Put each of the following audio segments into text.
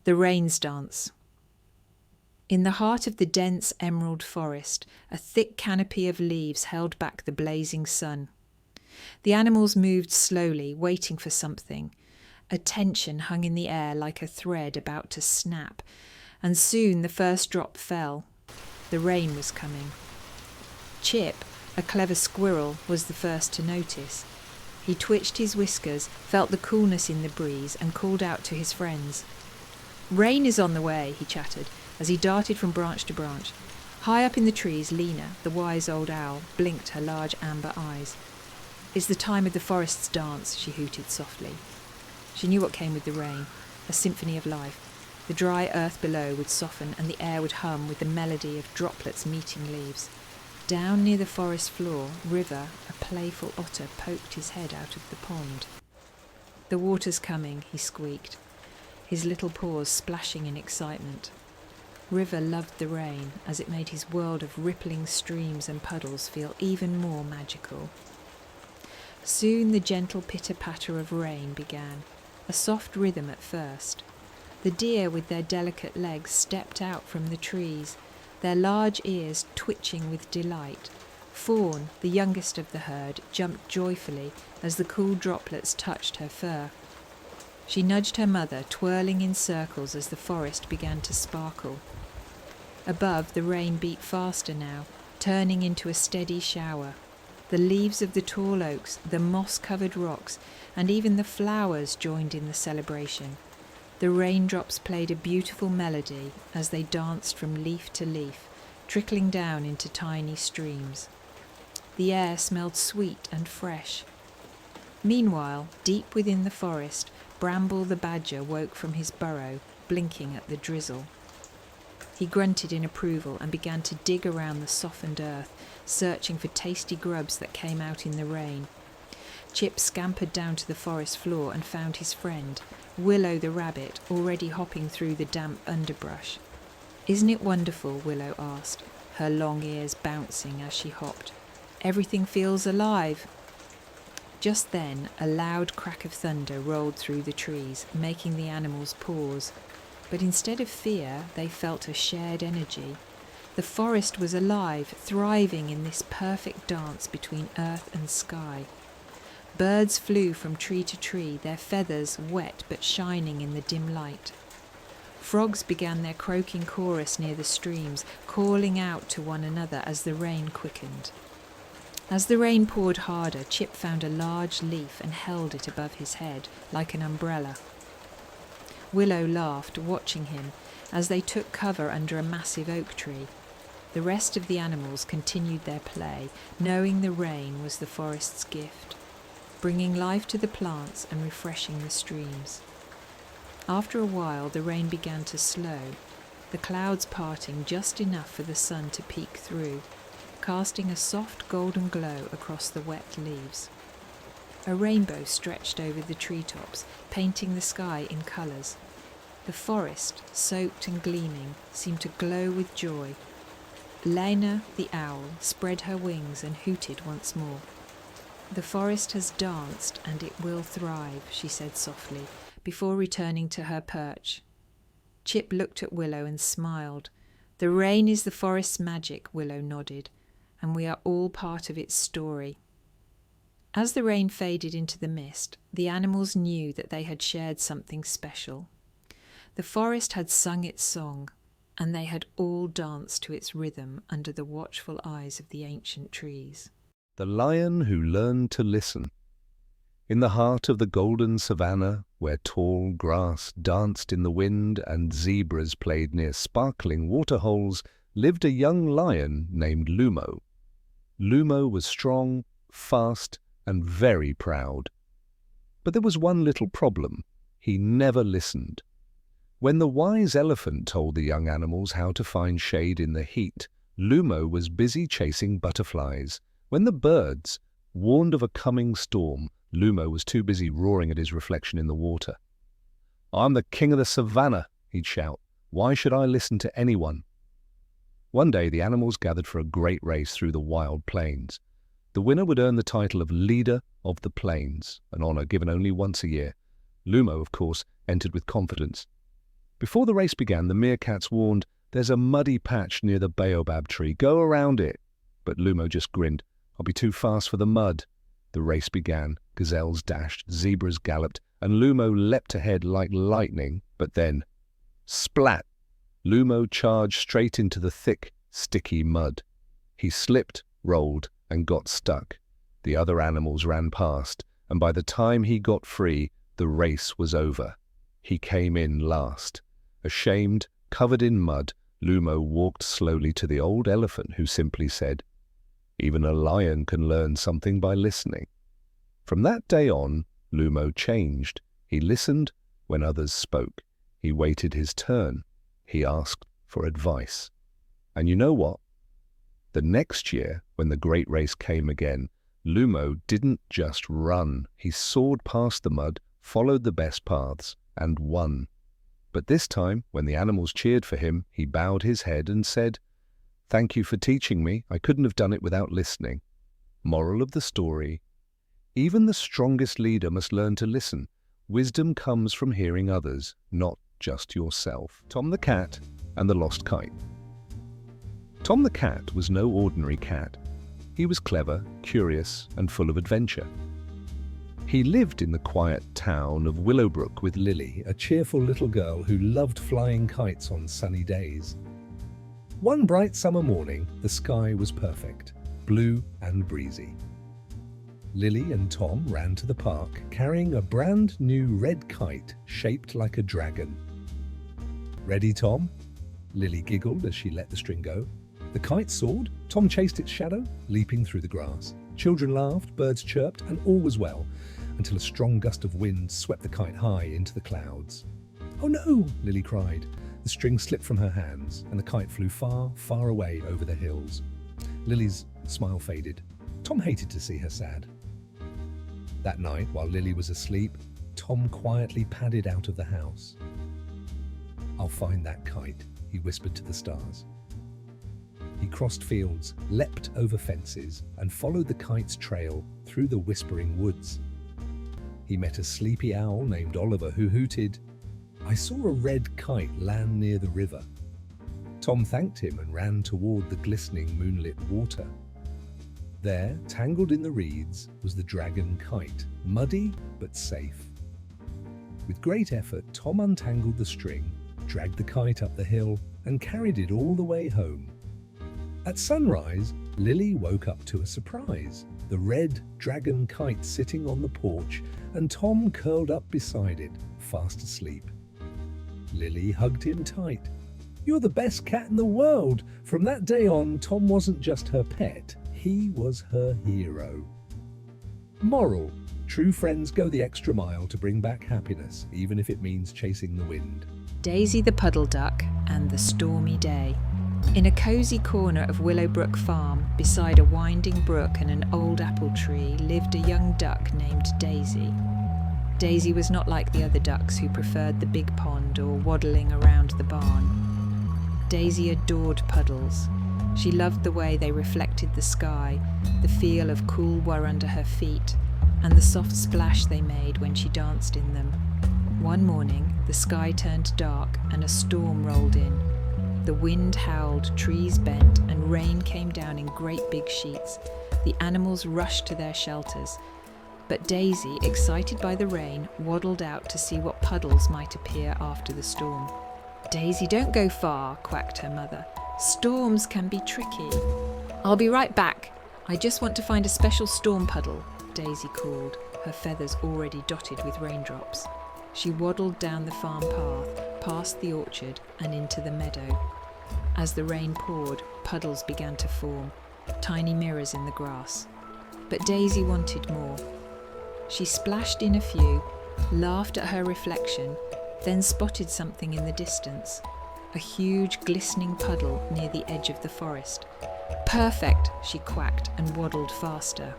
The Rain's Dance. In the heart of the dense emerald forest, a thick canopy of leaves held back the blazing sun. The animals moved slowly, waiting for something. A tension hung in the air like a thread about to snap, and soon the first drop fell. The rain was coming. Chip, a clever squirrel, was the first to notice. He twitched his whiskers, felt the coolness in the breeze, and called out to his friends. "Rain is on the way," he chattered, as he darted from branch to branch. High up in the trees, Lena, the wise old owl, blinked her large amber eyes. "It's the time of the forest's dance," she hooted softly. She knew what came with the rain, a symphony of life. The dry earth below would soften and the air would hum with the melody of droplets meeting leaves. Down near the forest floor, River, a playful otter, poked his head out of the pond. "The water's coming," he squeaked, his little paws splashing in excitement. River loved the rain, as it made his world of rippling streams and puddles feel even more magical. Soon the gentle pitter-patter of rain began, a soft rhythm at first. The deer with their delicate legs stepped out from the trees, their large ears twitching with delight. Fawn, the youngest of the herd, jumped joyfully as the cool droplets touched her fur. She nudged her mother, twirling in circles as the forest began to sparkle. Above, the rain beat faster now, turning into a steady shower. The leaves of the tall oaks, the moss-covered rocks, and even the flowers joined in the celebration. The raindrops played a beautiful melody as they danced from leaf to leaf, trickling down into tiny streams. The air smelled sweet and fresh. Meanwhile, deep within the forest, Bramble the badger woke from his burrow, blinking at the drizzle. He grunted in approval and began to dig around the softened earth, searching for tasty grubs that came out in the rain. Chip scampered down to the forest floor and found his friend, Willow the rabbit, already hopping through the damp underbrush. "Isn't it wonderful?" Willow asked, her long ears bouncing as she hopped. "Everything feels alive." Just then, a loud crack of thunder rolled through the trees, making the animals pause. But instead of fear, they felt a shared energy. The forest was alive, thriving in this perfect dance between earth and sky. Birds flew from tree to tree, their feathers wet but shining in the dim light. Frogs began their croaking chorus near the streams, calling out to one another as the rain quickened. As the rain poured harder, Chip found a large leaf and held it above his head, like an umbrella. Willow laughed, watching him, as they took cover under a massive oak tree. The rest of the animals continued their play, knowing the rain was the forest's gift, bringing life to the plants and refreshing the streams. After a while, the rain began to slow, the clouds parting just enough for the sun to peek through, casting a soft golden glow across the wet leaves. A rainbow stretched over the treetops, painting the sky in colours. The forest, soaked and gleaming, seemed to glow with joy. Lena, the owl, spread her wings and hooted once more. "The forest has danced and it will thrive," she said softly, before returning to her perch. Chip looked at Willow and smiled. "The rain is the forest's magic," Willow nodded, "and we are all part of its story." As the rain faded into the mist, the animals knew that they had shared something special. The forest had sung its song, and they had all danced to its rhythm under the watchful eyes of the ancient trees. The Lion Who Learned to Listen. In the heart of the golden savannah, where tall grass danced in the wind and zebras played near sparkling waterholes, lived a young lion named Lumo. Lumo was strong, fast, and very proud. But there was one little problem. He never listened. When the wise elephant told the young animals how to find shade in the heat, Lumo was busy chasing butterflies. When the birds warned of a coming storm, Lumo was too busy roaring at his reflection in the water. "I'm the king of the savannah," he'd shout. "Why should I listen to anyone?" One day the animals gathered for a great race through the wild plains. The winner would earn the title of Leader of the Plains, an honor given only once a year. Lumo, of course, entered with confidence. Before the race began, the meerkats warned, "There's a muddy patch near the baobab tree. Go around it." But Lumo just grinned. "I'll be too fast for the mud." The race began. Gazelles dashed, zebras galloped, and Lumo leapt ahead like lightning. But then, splat! Lumo charged straight into the thick, sticky mud. He slipped, rolled, and got stuck. The other animals ran past, and by the time he got free, the race was over. He came in last. Ashamed, covered in mud, Lumo walked slowly to the old elephant, who simply said, "Even a lion can learn something by listening." From that day on, Lumo changed. He listened when others spoke. He waited his turn. He asked for advice. And you know what? The next year, when the great race came again, Lumo didn't just run. He soared past the mud, followed the best paths, and won. But this time, when the animals cheered for him, he bowed his head and said, "Thank you for teaching me. I couldn't have done it without listening." Moral of the story: even the strongest leader must learn to listen. Wisdom comes from hearing others, not just yourself. Tom the Cat and the Lost Kite. Tom the Cat was no ordinary cat. He was clever, curious, and full of adventure. He lived in the quiet town of Willowbrook with Lily, a cheerful little girl who loved flying kites on sunny days. One bright summer morning, the sky was perfect, blue and breezy. Lily and Tom ran to the park, carrying a brand new red kite shaped like a dragon. "Ready, Tom?" Lily giggled as she let the string go. The kite soared. Tom chased its shadow, leaping through the grass. Children laughed, birds chirped, and all was well, until a strong gust of wind swept the kite high into the clouds. "Oh no!" Lily cried. The string slipped from her hands, and the kite flew far, far away over the hills. Lily's smile faded. Tom hated to see her sad. That night, while Lily was asleep, Tom quietly padded out of the house. "I'll find that kite," he whispered to the stars. He crossed fields, leapt over fences, and followed the kite's trail through the whispering woods. He met a sleepy owl named Oliver who hooted, "I saw a red kite land near the river." Tom thanked him and ran toward the glistening moonlit water. There, tangled in the reeds, was the dragon kite, muddy but safe. With great effort, Tom untangled the string, dragged the kite up the hill, and carried it all the way home. At sunrise, Lily woke up to a surprise. The red dragon kite sitting on the porch, and Tom curled up beside it, fast asleep. Lily hugged him tight. "You're the best cat in the world!" From that day on, Tom wasn't just her pet, he was her hero. Moral: true friends go the extra mile to bring back happiness, even if it means chasing the wind. Daisy the Puddle Duck and the Stormy Day. In a cosy corner of Willowbrook Farm, beside a winding brook and an old apple tree, lived a young duck named Daisy. Daisy was not like the other ducks who preferred the big pond or waddling around the barn. Daisy adored puddles. She loved the way they reflected the sky, the feel of cool water under her feet, and the soft splash they made when she danced in them. One morning, the sky turned dark and a storm rolled in. The wind howled, trees bent, and rain came down in great big sheets. The animals rushed to their shelters. But Daisy, excited by the rain, waddled out to see what puddles might appear after the storm. "Daisy, don't go far," quacked her mother. "Storms can be tricky." "I'll be right back. I just want to find a special storm puddle," Daisy called, her feathers already dotted with raindrops. She waddled down the farm path, past the orchard, and into the meadow. As the rain poured, puddles began to form, tiny mirrors in the grass. But Daisy wanted more. She splashed in a few, laughed at her reflection, then spotted something in the distance, a huge glistening puddle near the edge of the forest. "Perfect," she quacked and waddled faster.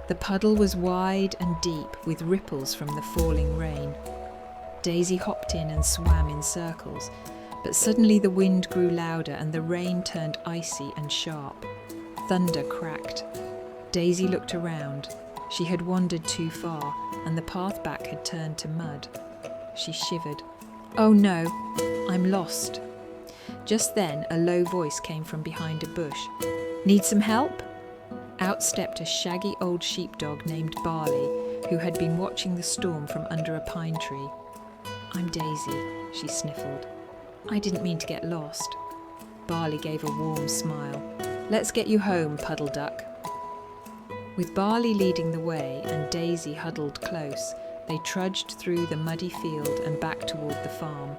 The puddle was wide and deep, with ripples from the falling rain. Daisy hopped in and swam in circles, but suddenly the wind grew louder and the rain turned icy and sharp. Thunder cracked. Daisy looked around. She had wandered too far, and the path back had turned to mud. She shivered. "Oh no, I'm lost." Just then a low voice came from behind a bush. "Need some help?" Out stepped a shaggy old sheepdog named Barley, who had been watching the storm from under a pine tree. "I'm Daisy," she sniffled. "I didn't mean to get lost." Barley gave a warm smile. "Let's get you home, Puddle Duck." With Barley leading the way and Daisy huddled close, they trudged through the muddy field and back toward the farm.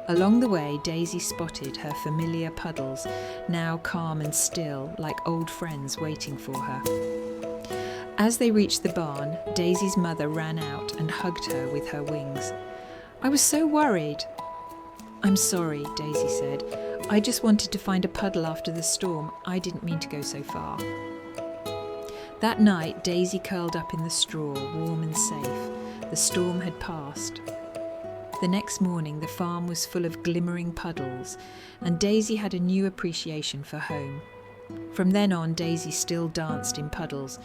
Along the way, Daisy spotted her familiar Puddles, now calm and still, like old friends waiting for her. As they reached the barn, Daisy's mother ran out and hugged her with her wings. "I was so worried." "I'm sorry," Daisy said. "I just wanted to find a puddle after the storm. I didn't mean to go so far." That night, Daisy curled up in the straw, warm and safe. The storm had passed. The next morning, the farm was full of glimmering puddles, and Daisy had a new appreciation for home. From then on, Daisy still danced in puddles,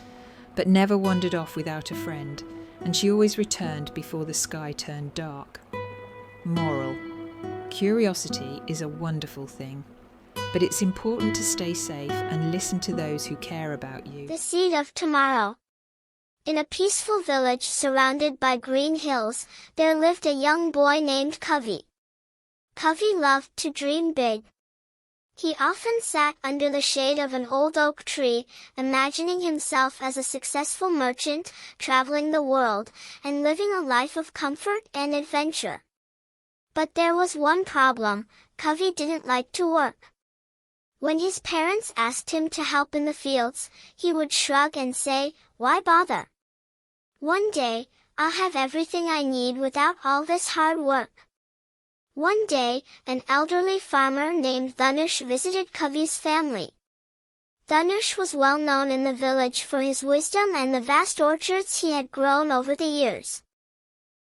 but never wandered off without a friend, and she always returned before the sky turned dark. Moral: curiosity is a wonderful thing, but it's important to stay safe and listen to those who care about you. The seed of tomorrow. In a peaceful village surrounded by green hills, there lived a young boy named Covey. Covey loved to dream big. He often sat under the shade of an old oak tree, imagining himself as a successful merchant, traveling the world, and living a life of comfort and adventure. But there was one problem: Covey didn't like to work. When his parents asked him to help in the fields, he would shrug and say, "Why bother? One day, I'll have everything I need without all this hard work." One day, an elderly farmer named Dhanush visited Covey's family. Dhanush was well known in the village for his wisdom and the vast orchards he had grown over the years.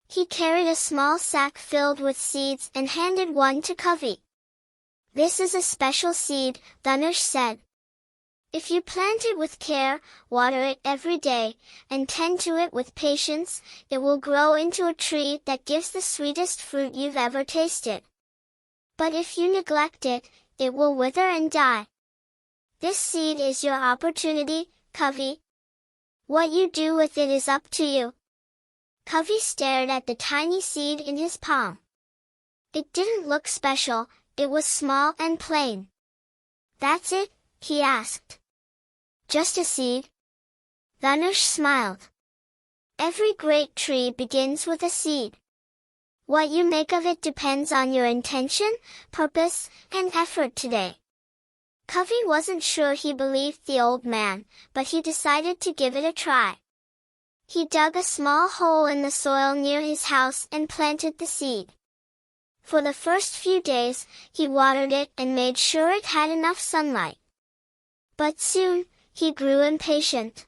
He carried a small sack filled with seeds and handed one to Covey. "This is a special seed," Dhanush said. "If you plant it with care, water it every day, and tend to it with patience, it will grow into a tree that gives the sweetest fruit you've ever tasted. But if you neglect it, it will wither and die. This seed is your opportunity, Covey. What you do with it is up to you." Covey stared at the tiny seed in his palm. It didn't look special, it was small and plain. "That's it?" he asked. "Just a seed?" Dhanush smiled. "Every great tree begins with a seed. What you make of it depends on your intention, purpose, and effort today." Covey wasn't sure he believed the old man, but he decided to give it a try. He dug a small hole in the soil near his house and planted the seed. For the first few days, he watered it and made sure it had enough sunlight. But soon, he grew impatient.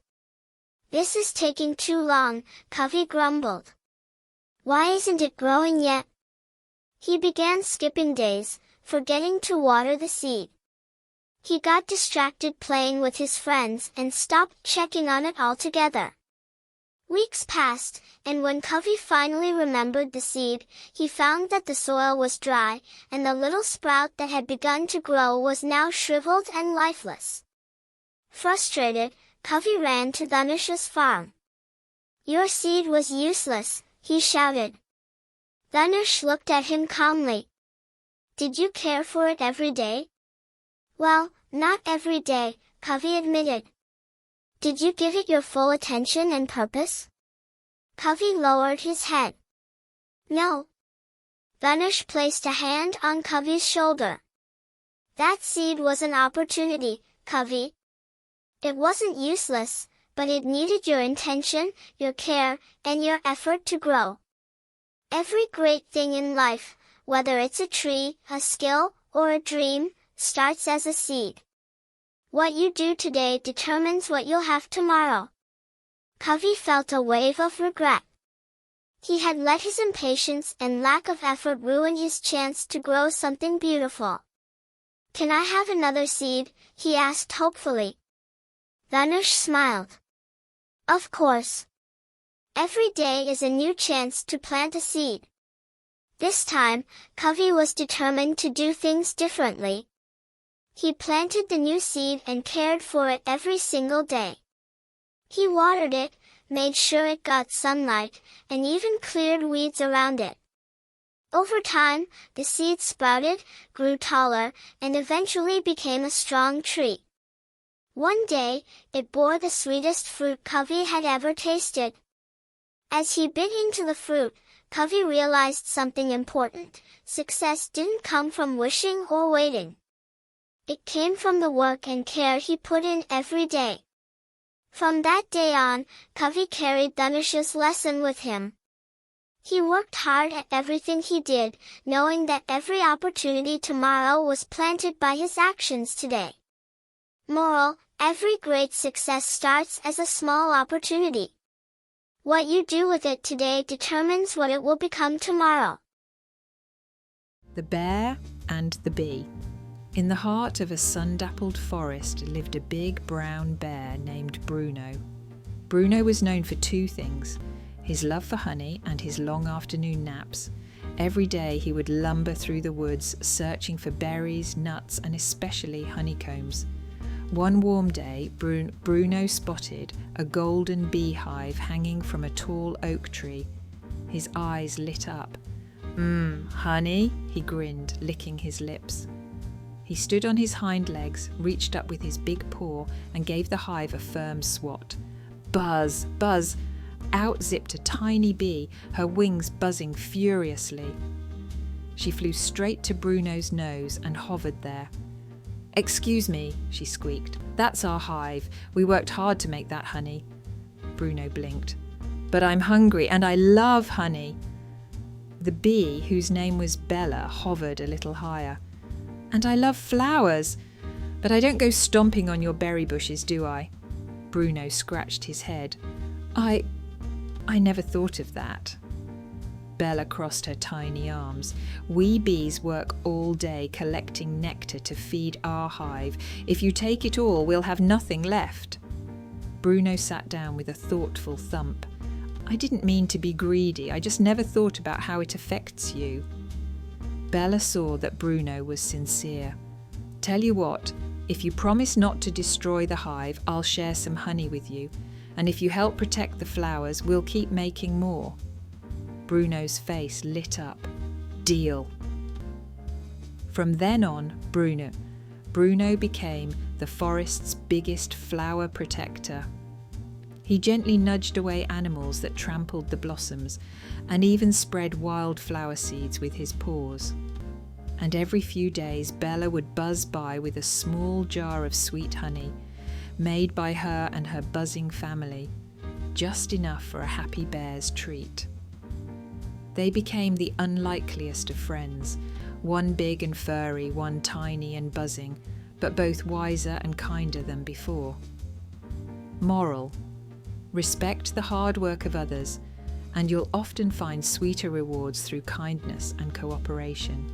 "This is taking too long," Covey grumbled. "Why isn't it growing yet?" He began skipping days, forgetting to water the seed. He got distracted playing with his friends and stopped checking on it altogether. Weeks passed, and when Covey finally remembered the seed, he found that the soil was dry, and the little sprout that had begun to grow was now shriveled and lifeless. Frustrated, Covey ran to Dhanush's farm. "Your seed was useless," he shouted. Dhanush looked at him calmly. "Did you care for it every day?" "Well, not every day," Covey admitted. "Did you give it your full attention and purpose?" Covey lowered his head. "No." Dhanush placed a hand on Covey's shoulder. "That seed was an opportunity, Covey. It wasn't useless, but it needed your intention, your care, and your effort to grow. Every great thing in life, whether it's a tree, a skill, or a dream, starts as a seed. What you do today determines what you'll have tomorrow." Covey felt a wave of regret. He had let his impatience and lack of effort ruin his chance to grow something beautiful. "Can I have another seed?" he asked hopefully. Dhanush smiled. "Of course. Every day is a new chance to plant a seed." This time, Covey was determined to do things differently. He planted the new seed and cared for it every single day. He watered it, made sure it got sunlight, and even cleared weeds around it. Over time, the seed sprouted, grew taller, and eventually became a strong tree. One day, it bore the sweetest fruit Covey had ever tasted. As he bit into the fruit, Covey realized something important. Success didn't come from wishing or waiting. It came from the work and care he put in every day. From that day on, Covey carried Dhanish's lesson with him. He worked hard at everything he did, knowing that every opportunity tomorrow was planted by his actions today. Moral: every great success starts as a small opportunity. What you do with it today determines what it will become tomorrow. The Bear and the Bee. In the heart of a sun-dappled forest lived a big brown bear named Bruno. Bruno was known for two things: his love for honey and his long afternoon naps. Every day he would lumber through the woods, searching for berries, nuts, and especially honeycombs. One warm day, Bruno spotted a golden beehive hanging from a tall oak tree. His eyes lit up. Honey, he grinned, licking his lips. He stood on his hind legs, reached up with his big paw, and gave the hive a firm swat. Buzz, buzz! Out zipped a tiny bee, her wings buzzing furiously. She flew straight to Bruno's nose and hovered there. "Excuse me," she squeaked. "That's our hive. We worked hard to make that honey." Bruno blinked. "But I'm hungry, and I love honey." The bee, whose name was Bella, hovered a little higher. "And I love flowers, but I don't go stomping on your berry bushes, do I?" Bruno scratched his head. I never thought of that." Bella crossed her tiny arms. "We bees work all day collecting nectar to feed our hive. If you take it all, we'll have nothing left." Bruno sat down with a thoughtful thump. "I didn't mean to be greedy. I just never thought about how it affects you." Bella saw that Bruno was sincere. "Tell you what, if you promise not to destroy the hive, I'll share some honey with you. And if you help protect the flowers, we'll keep making more." Bruno's face lit up. "Deal." From then on, Bruno became the forest's biggest flower protector. He gently nudged away animals that trampled the blossoms, and even spread wildflower seeds with his paws. And every few days, Bella would buzz by with a small jar of sweet honey, made by her and her buzzing family, just enough for a happy bear's treat. They became the unlikeliest of friends, one big and furry, one tiny and buzzing, but both wiser and kinder than before. Moral: respect the hard work of others, and you'll often find sweeter rewards through kindness and cooperation.